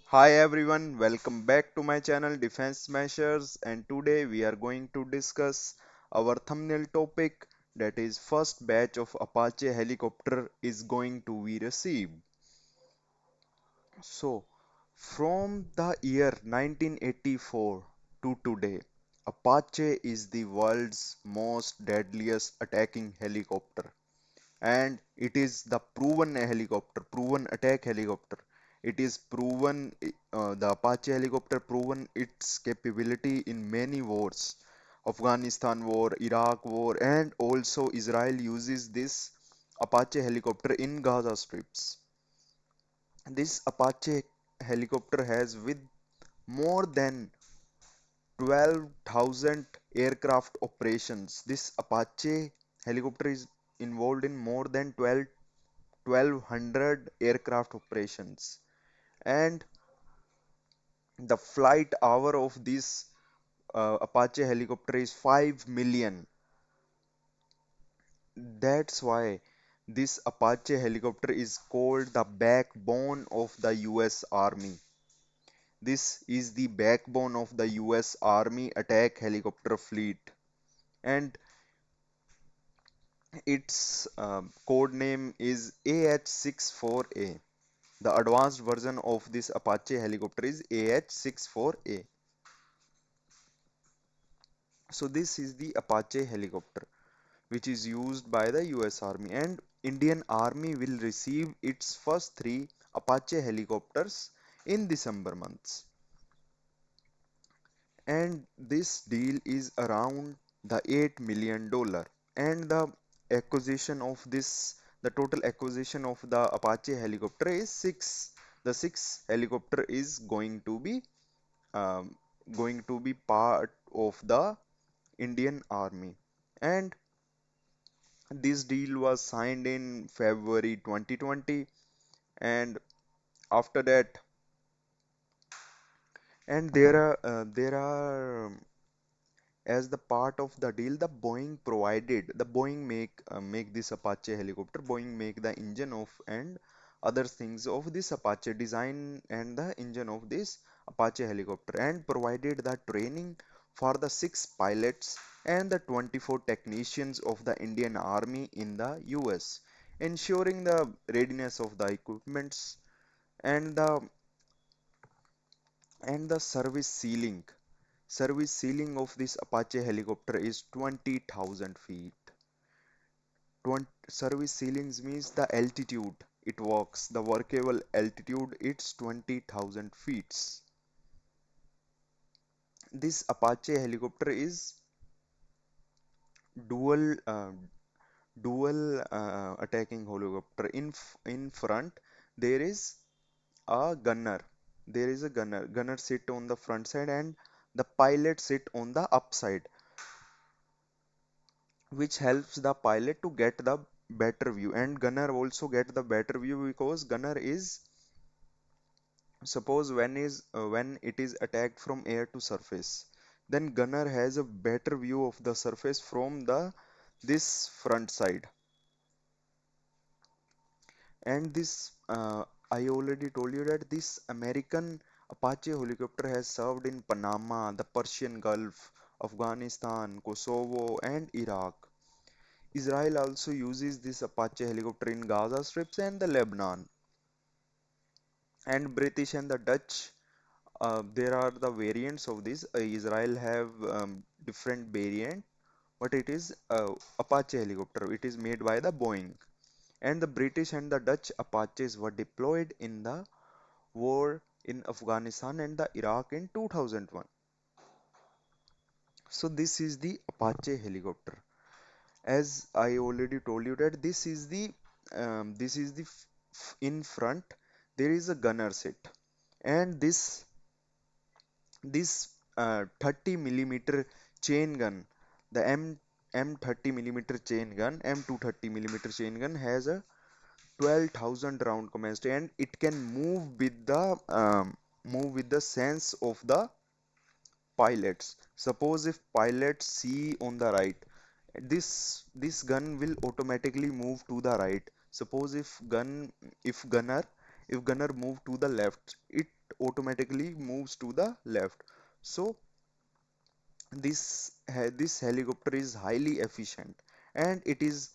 Hi everyone, welcome back to my channel Defense Smashers, and today we are going to discuss our thumbnail topic, that is first batch of Apache helicopter is going to be received. So from the year 1984 to today, Apache is the world's most deadliest attacking helicopter, and it is the proven attack helicopter. It is proven, the Apache helicopter proven its capability in many wars, Afghanistan war, Iraq war, and also Israel uses this Apache helicopter in Gaza strips. This Apache helicopter has with more than 12,000 aircraft operations. This Apache helicopter is involved in more than 1,200 aircraft operations, and the flight hour of this Apache helicopter is 5 million. That's why this Apache helicopter is called the backbone of the US Army. This is the backbone of the US Army attack helicopter fleet, and its code name is AH-64A. The advanced version of this Apache helicopter is AH-64A. So this is the Apache helicopter which is used by the US Army, and Indian Army will receive its first three Apache helicopters in December months. And this deal is around the $8 million, and acquisition of this the total acquisition of the Apache helicopter is six. The six helicopter is um, going to be part of the Indian Army, and this deal was signed in February 2020. And after that, and there are as the part of the deal, the Boeing make this Apache helicopter. Boeing make the engine of and other things of this Apache design and the engine of this Apache helicopter, and provided the training for the six pilots and the 24 technicians of the Indian Army in the US, ensuring the readiness of the equipments and the service ceiling. Service ceiling of this Apache helicopter is 20,000 feet. 20, service ceilings means the altitude it works, the workable altitude, it's 20,000 feet. This Apache helicopter is dual attacking helicopter. In front there is a gunner. There is a gunner. Gunner sit on the front side and the pilot sit on the upside, which helps the pilot to get the better view, and gunner also get the better view because gunner is, suppose when it is attacked from air to surface, then gunner has a better view of the surface from the this front side. And this I already told you that this American Apache helicopter has served in Panama, the Persian Gulf, Afghanistan, Kosovo, and Iraq. Israel also uses this Apache helicopter in Gaza strips and the Lebanon. And British and the Dutch, there are the variants of this. Israel have different variant, but it is Apache helicopter. It is made by the Boeing. And the British and the Dutch Apaches were deployed in the war in Afghanistan and the Iraq in 2001. So this is the Apache helicopter. As I already told you that in front there is a gunner seat, and this 30 millimeter chain gun, the M30 millimeter chain gun, M230 millimeter chain gun has a 12,000 round capacity, and it can move with the sense of the pilots. Suppose if pilots see on the right, this gun will automatically move to the right. Suppose if gunner move to the left, it automatically moves to the left. So this helicopter is highly efficient, and it is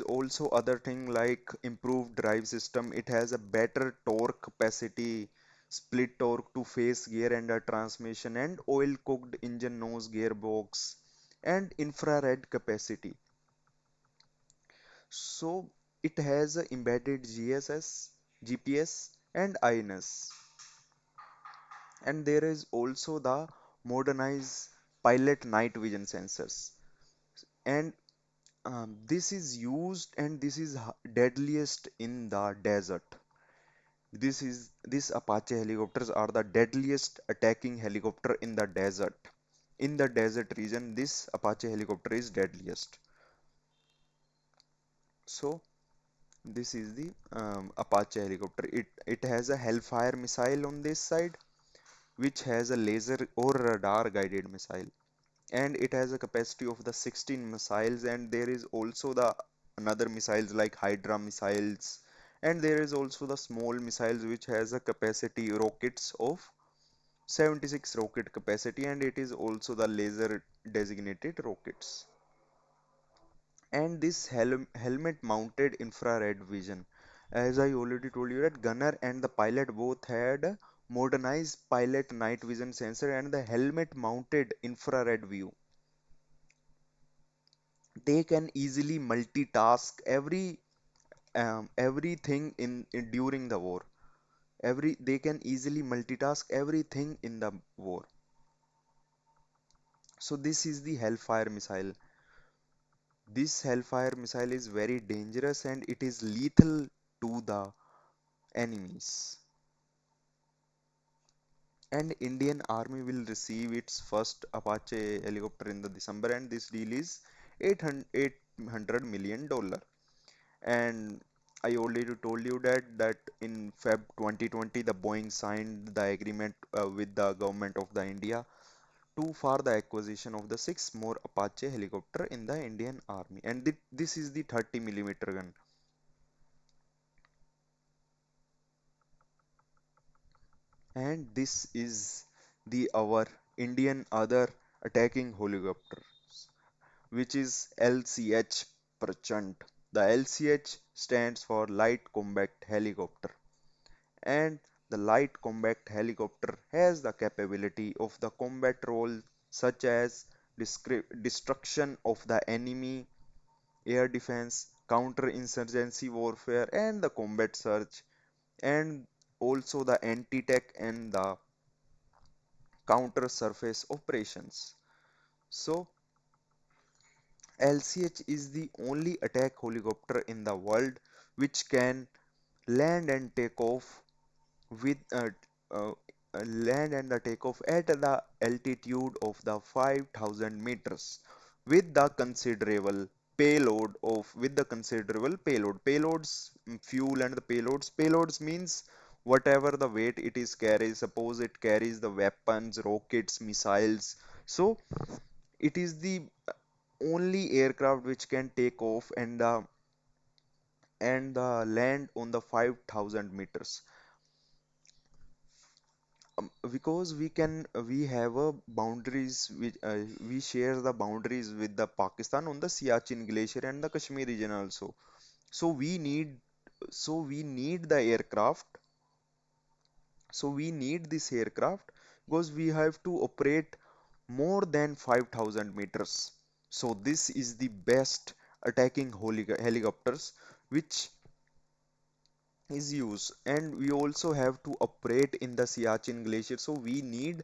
also other thing like improved drive system. It has a better torque capacity, split torque to face gear and a transmission, and oil cooked engine nose gearbox, and infrared capacity. So it has a embedded GPS, and INS. And there is also the modernized pilot night vision sensors. And this is used, and this is deadliest in the desert. These Apache helicopters are the deadliest attacking helicopter in the desert. In the desert region, this Apache helicopter is deadliest. So this is the Apache helicopter. It has a Hellfire missile on this side, which has a laser or radar guided missile, and it has a capacity of the 16 missiles. And there is also the another missiles like Hydra missiles, and there is also the small missiles which has a capacity rockets of 76 rocket capacity, and it is also the laser designated rockets. And this helmet mounted infrared vision, as I already told you, that gunner and the pilot both had a modernized pilot night vision sensor and the helmet mounted infrared view. They can easily multitask everything during the war. They can easily multitask everything in the war. So this is the Hellfire missile. This Hellfire missile is very dangerous, and it is lethal to the enemies. And Indian Army will receive its first Apache helicopter in the December, and this deal is 800 million dollar. And I already told you that in Feb 2020 the Boeing signed the agreement with the government of the India to for the acquisition of the six more Apache helicopter in the Indian Army. And this is the 30 millimeter gun. And this is the our Indian other attacking helicopter, which is LCH Prachand. The LCH stands for Light Combat Helicopter, and the light combat helicopter has the capability of the combat role such as destruction of the enemy, air defense, counter-insurgency warfare, and the combat search, and also the anti-tank and the counter surface operations. So LCH is the only attack helicopter in the world which can land and take off with uh, land and the takeoff at the altitude of the 5000 meters with the considerable payloads, fuel and the payloads means whatever the weight it is carries. Suppose it carries the weapons, rockets, missiles. So it is the only aircraft which can take off and land on the 5000 meters. Because we have a boundaries which we share the boundaries with the Pakistan on the Siachen Glacier and the Kashmir region also. So we need the aircraft. So we need this aircraft because we have to operate more than 5000 meters. So this is the best attacking helicopters which is used, and we also have to operate in the Siachen Glacier. So we need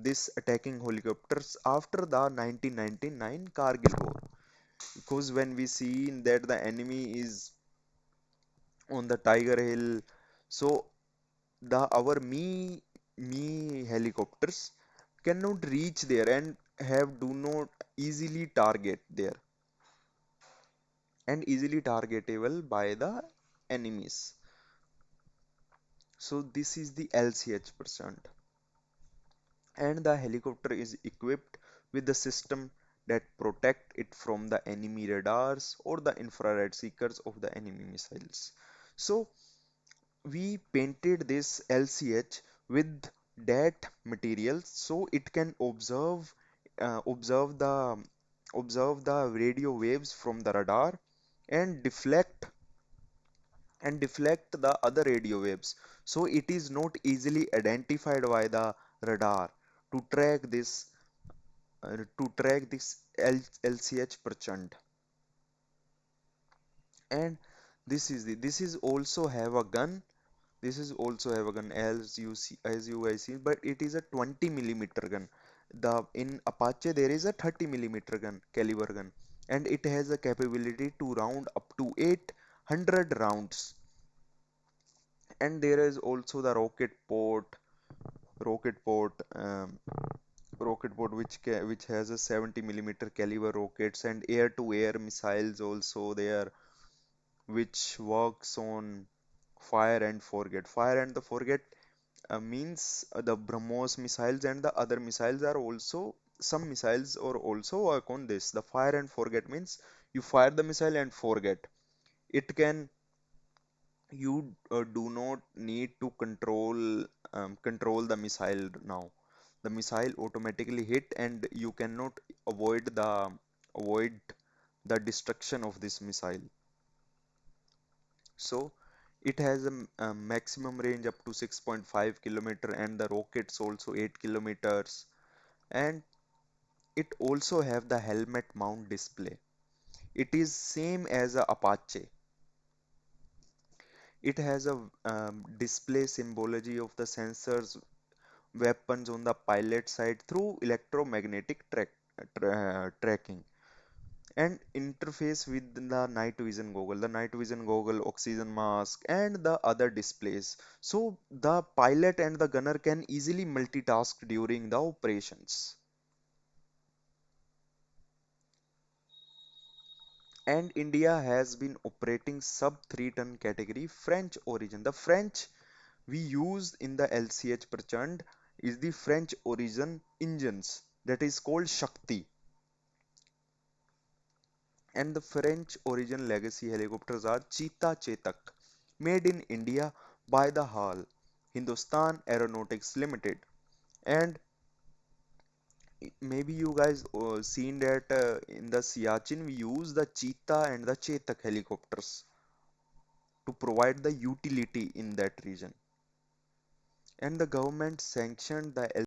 this attacking helicopters after the 1999 Kargil War, because when we see that the enemy is on the Tiger Hill, so the our me helicopters cannot reach there and have do not easily target there and easily targetable by the enemies. So this is the LCH percent, and the helicopter is equipped with the system that protect it from the enemy radars or the infrared seekers of the enemy missiles. So we painted this LCH with that material so it can observe the radio waves from the radar and deflect the other radio waves, so it is not easily identified by the radar to track this LCH Prachand. And this is also have a gun. This is also have a gun, as you see, as you guys see, but it is a 20 millimeter gun. The in Apache there is a 30 millimeter gun, caliber gun, and it has a capability to round up to 800 rounds. And there is also the rocket port, which has a 70 millimeter caliber rockets and air-to-air missiles also there, which works on fire and forget. Fire and the forget means the BrahMos missiles and the other missiles are also, some missiles or also work on this. The fire and forget means you fire the missile and forget. It can, you do not need to control the missile now. The missile automatically hit and you cannot avoid the destruction of this missile. So it has a maximum range up to 6.5 kilometer and the rockets also 8 kilometers, and it also have the helmet mount display. It is same as a Apache. It has a display symbology of the sensors weapons on the pilot side through electromagnetic tracking, and interface with the night vision goggle, oxygen mask, and the other displays. So the pilot and the gunner can easily multitask during the operations. And India has been operating sub 3 ton category French origin. The French we use in the LCH Prachand is the French origin engines that is called Shakti, and the French origin legacy helicopters are Cheetah Chetak, made in India by the HAL, Hindustan Aeronautics Limited. And maybe you guys seen that in the Siachen we use the Cheetah and the Chetak helicopters to provide the utility in that region. And the government sanctioned the